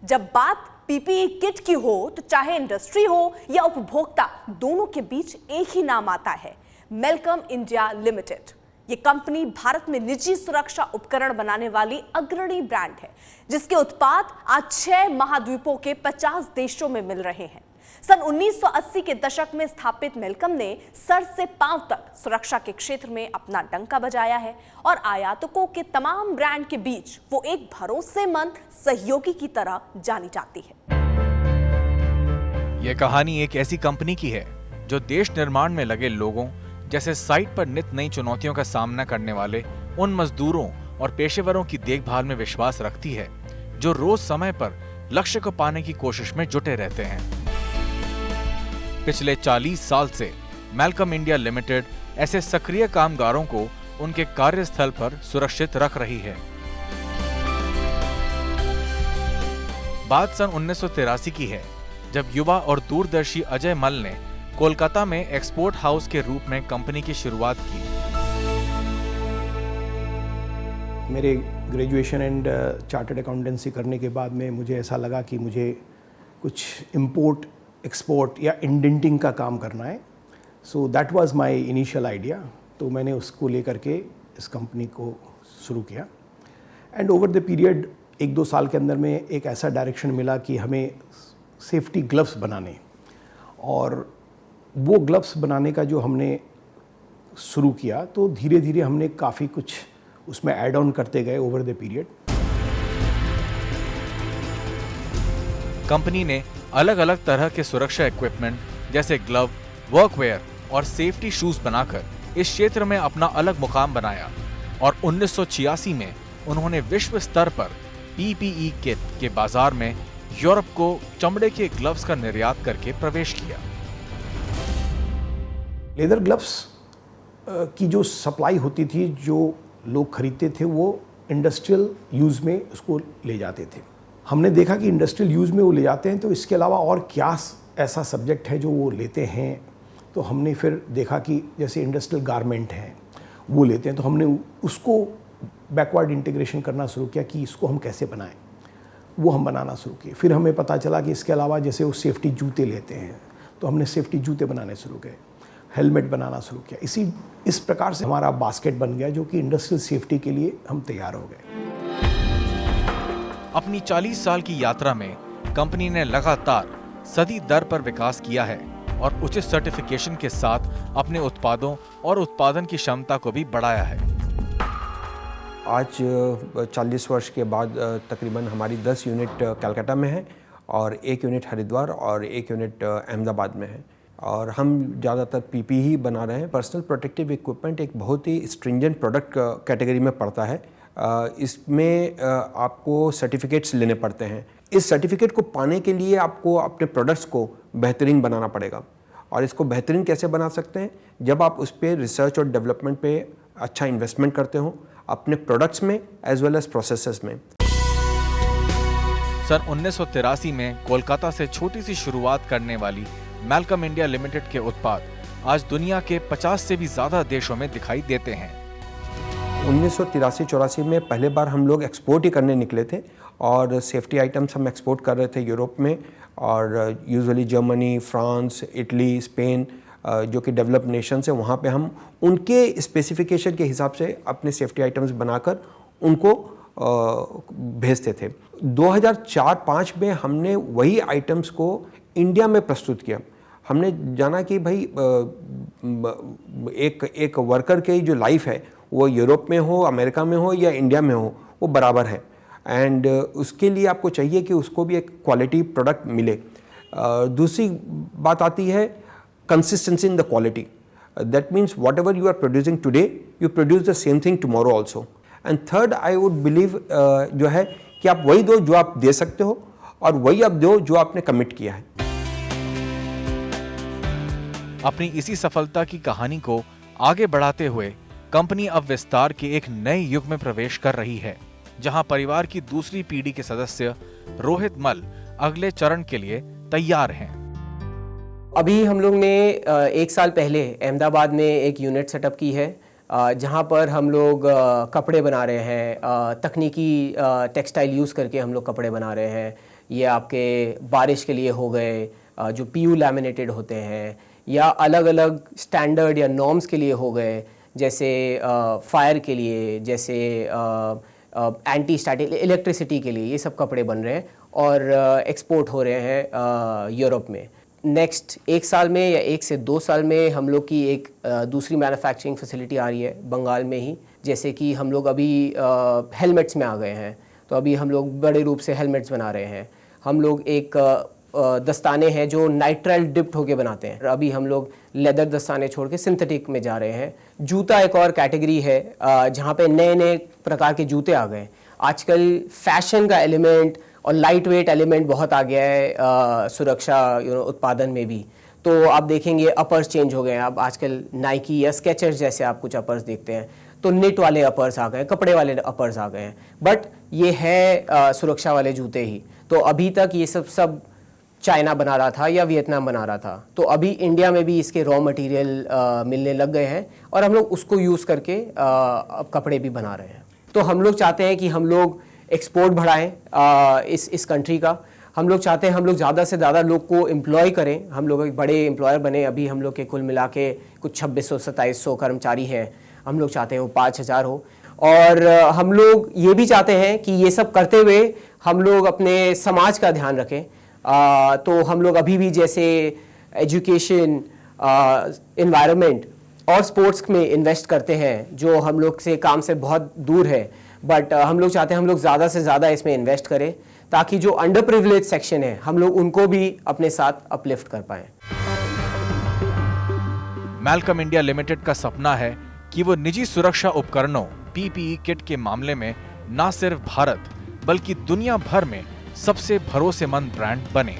जब बात PPE kit की हो तो चाहे इंडस्ट्री हो या उपभोक्ता, दोनों के बीच एक ही नाम आता है, मेलकम इंडिया लिमिटेड। ये कंपनी भारत में निजी सुरक्षा उपकरण बनाने वाली अग्रणी ब्रांड है, जिसके उत्पाद आज 6 महाद्वीपों के 50 देशों में मिल रहे हैं। सन 1980 के दशक में स्थापित मेलकम ने सर से पांव तक सुरक्षा के क्षेत्र में अपना डंका बजाया है और आयातकों के तमाम ब्रांड के बीच वो एक भरोसेमंद सहयोगी की तरह जानी जाती है। यह कहानी एक ऐसी कंपनी की है जो देश निर्माण में लगे लोगों जैसे साइट पर नित नई चुनौतियों का सामना करने वाले उन मजदूरों और पेशेवरों की देखभाल में विश्वास रखती है, जो रोज समय पर लक्ष्य को पाने की कोशिश में जुटे रहते हैं। पिछले 40 साल से मेलकम इंडिया लिमिटेड ऐसे सक्रिय कामगारों को उनके कार्यस्थल पर सुरक्षित रख रही है। बात सन 1983 की है, जब युवा और दूरदर्शी अजय मल ने कोलकाता में एक्सपोर्ट हाउस के रूप में कंपनी की शुरुआत की। मेरे ग्रेजुएशन एंड चार्टर्ड अकाउंटेंसी करने के बाद में मुझे ऐसा लगा कि मुझे कुछ इंपोर्ट एक्सपोर्ट या इंडेंटिंग का काम करना है। So that was my initial idea. तो मैंने उसको लेकर के इस कंपनी को शुरू किया एंड ओवर द पीरियड 1-2 साल के अंदर में एक ऐसा डायरेक्शन मिला कि हमें सेफ्टी ग्लव्स बनाने, और वो ग्लव्स बनाने का जो हमने शुरू किया तो धीरे धीरे हमने काफ़ी कुछ उसमें ऐड ऑन करते गए ओवर द पीरियड। कंपनी ने अलग अलग तरह के सुरक्षा इक्विपमेंट जैसे ग्लव, वर्कवेयर और सेफ्टी शूज बनाकर इस क्षेत्र में अपना अलग मुकाम बनाया और 1986 में उन्होंने विश्व स्तर पर पीपीई किट के बाजार में यूरोप को चमड़े के ग्लव्स का निर्यात करके प्रवेश किया। लेदर ग्लव्स की जो सप्लाई होती थी, जो लोग खरीदते थे, वो इंडस्ट्रियल यूज़ में उसको ले जाते थे। हमने देखा कि इंडस्ट्रियल यूज़ में वो ले जाते हैं तो इसके अलावा और क्या ऐसा सब्जेक्ट है जो वो लेते हैं। तो हमने फिर देखा कि जैसे इंडस्ट्रियल गारमेंट हैं वो लेते हैं, तो हमने उसको बैकवर्ड इंटीग्रेशन करना शुरू किया कि इसको हम कैसे बनाएं, वो हम बनाना शुरू किए। फिर हमें पता चला कि इसके अलावा जैसे वो सेफ्टी जूते लेते हैं तो हमने सेफ्टी जूते बनाने शुरू किए, हेलमेट बनाना शुरू किया। इस प्रकार से हमारा बास्केट बन गया जो कि इंडस्ट्रियल सेफ्टी के लिए हम तैयार हो गए। अपनी 40 साल की यात्रा में कंपनी ने लगातार सदी दर पर विकास किया है और उचित सर्टिफिकेशन के साथ अपने उत्पादों और उत्पादन की क्षमता को भी बढ़ाया है। आज 40 वर्ष के बाद तकरीबन हमारी 10 यूनिट कलकत्ता में है और 1 यूनिट हरिद्वार और 1 यूनिट अहमदाबाद में है, और हम ज़्यादातर पीपीई ही बना रहे हैं। पर्सनल प्रोटेक्टिव इक्विपमेंट एक बहुत ही स्ट्रिंजेंट प्रोडक्ट कैटेगरी में पड़ता है। इसमें आपको सर्टिफिकेट्स लेने पड़ते हैं। इस सर्टिफिकेट को पाने के लिए आपको अपने प्रोडक्ट्स को बेहतरीन बनाना पड़ेगा, और इसको बेहतरीन कैसे बना सकते हैं, जब आप उस पर रिसर्च और डेवलपमेंट पे अच्छा इन्वेस्टमेंट करते हो अपने प्रोडक्ट्स में एज वेल एज प्रोसेसेस में। सन 1983 में कोलकाता से छोटी सी शुरुआत करने वाली मेलकम इंडिया लिमिटेड के उत्पाद आज दुनिया के 50 से भी ज्यादा देशों में दिखाई देते हैं। 1983-84 में पहले बार हम लोग एक्सपोर्ट ही करने निकले थे, और सेफ्टी आइटम्स हम एक्सपोर्ट कर रहे थे यूरोप में, और usually Germany, France, Italy, Spain जो कि डेवलप्ड नेशंस है, वहाँ पे हम उनके स्पेसिफिकेशन के हिसाब से अपने सेफ्टी आइटम्स बनाकर उनको भेजते थे। 2004-05 में हमने वही आइटम्स को इंडिया में प्रस्तुत किया। हमने जाना कि भाई एक वर्कर की जो लाइफ है वो यूरोप में हो, अमेरिका में हो या इंडिया में हो, वो बराबर है, एंड उसके लिए आपको चाहिए कि उसको भी एक क्वालिटी प्रोडक्ट मिले। दूसरी बात आती है consistency in the quality. That means whatever you are producing today you produce the same thing tomorrow also. And third I would believe जो है कि आप वही दो जो आप दे सकते हो, और वही आप दो जो आपने कमिट किया है। अपनी इसी सफलता की कहानी को आगे बढ़ाते हुए कंपनी अब विस्तार के एक नए युग में प्रवेश कर रही है, जहां परिवार की दूसरी पीढ़ी के सदस्य रोहित मल अगले चरण के लिए तैयार हैं। अभी हम लोग ने 1 साल पहले अहमदाबाद में एक यूनिट सेटअप की है, जहाँ पर हम लोग कपड़े बना रहे हैं, तकनीकी टेक्सटाइल यूज़ करके हम लोग कपड़े बना रहे हैं। ये आपके बारिश के लिए हो गए, जो PU लैमिनेटेड होते हैं, या अलग अलग स्टैंडर्ड या नॉर्म्स के लिए हो गए, जैसे फायर के लिए, जैसे एंटी स्टैटिक इलेक्ट्रिसिटी के लिए, ये सब कपड़े बन रहे हैं और एक्सपोर्ट हो रहे हैं यूरोप में। नेक्स्ट 1 साल में या 1 से 2 साल में हम लोग की एक दूसरी मैन्युफैक्चरिंग फैसिलिटी आ रही है बंगाल में ही। जैसे कि हम लोग अभी हेलमेट्स में आ गए हैं, तो अभी हम लोग बड़े रूप से हेलमेट्स बना रहे हैं। हम लोग एक दस्ताने हैं जो नाइट्राइल डिप्ट होके बनाते हैं। अभी हम लोग लेदर दस्ताने छोड़ के सिंथेटिक में जा रहे हैं। जूता एक और कैटेगरी है जहाँ पे नए नए प्रकार के जूते आ गए। आजकल फैशन का एलिमेंट और लाइट वेट एलिमेंट बहुत आ गया है सुरक्षा उत्पादन में भी। तो आप देखेंगे अपर्स चेंज हो गए हैं। अब आजकल नाइकी या स्केचर्स जैसे आप कुछ अपर्स देखते हैं, तो निट वाले अपर्स आ गए, कपड़े वाले अपर्स आ गए हैं, बट ये है सुरक्षा वाले जूते ही। तो अभी तक ये सब चाइना बना रहा था या वियतनाम बना रहा था, तो अभी इंडिया में भी इसके रॉ मटेरियल मिलने लग गए हैं और हम लोग उसको यूज़ करके अब कपड़े भी बना रहे हैं। तो हम लोग चाहते हैं कि हम लोग एक्सपोर्ट बढ़ाएं इस कंट्री का। हम लोग चाहते हैं हम लोग ज़्यादा से ज़्यादा लोग को एम्प्लॉय करें, हम लोग एक बड़े एम्प्लॉयर बने। अभी हम लोग के कुल मिला के कुछ 2600-2700 कर्मचारी हैं। हम लोग चाहते हैं वो 5000 हो। और हम लोग ये भी चाहते हैं कि ये सब करते हुए हम लोग अपने समाज का ध्यान रखें। तो हम लोग अभी भी जैसे एजुकेशन, एनवायरनमेंट और स्पोर्ट्स में इन्वेस्ट करते हैं, जो हम लोग से काम से बहुत दूर है, बट हम लोग चाहते हैं हम लोग ज़्यादा से ज़्यादा इसमें इन्वेस्ट करें, ताकि जो अंडर प्रिविलेज सेक्शन है हम लोग उनको भी अपने साथ अपलिफ्ट कर पाएं। मेलकम इंडिया लिमिटेड का सपना है कि वो निजी सुरक्षा उपकरणों PPE किट के मामले में न सिर्फ भारत बल्कि दुनिया भर में सबसे भरोसेमंद ब्रांड बने।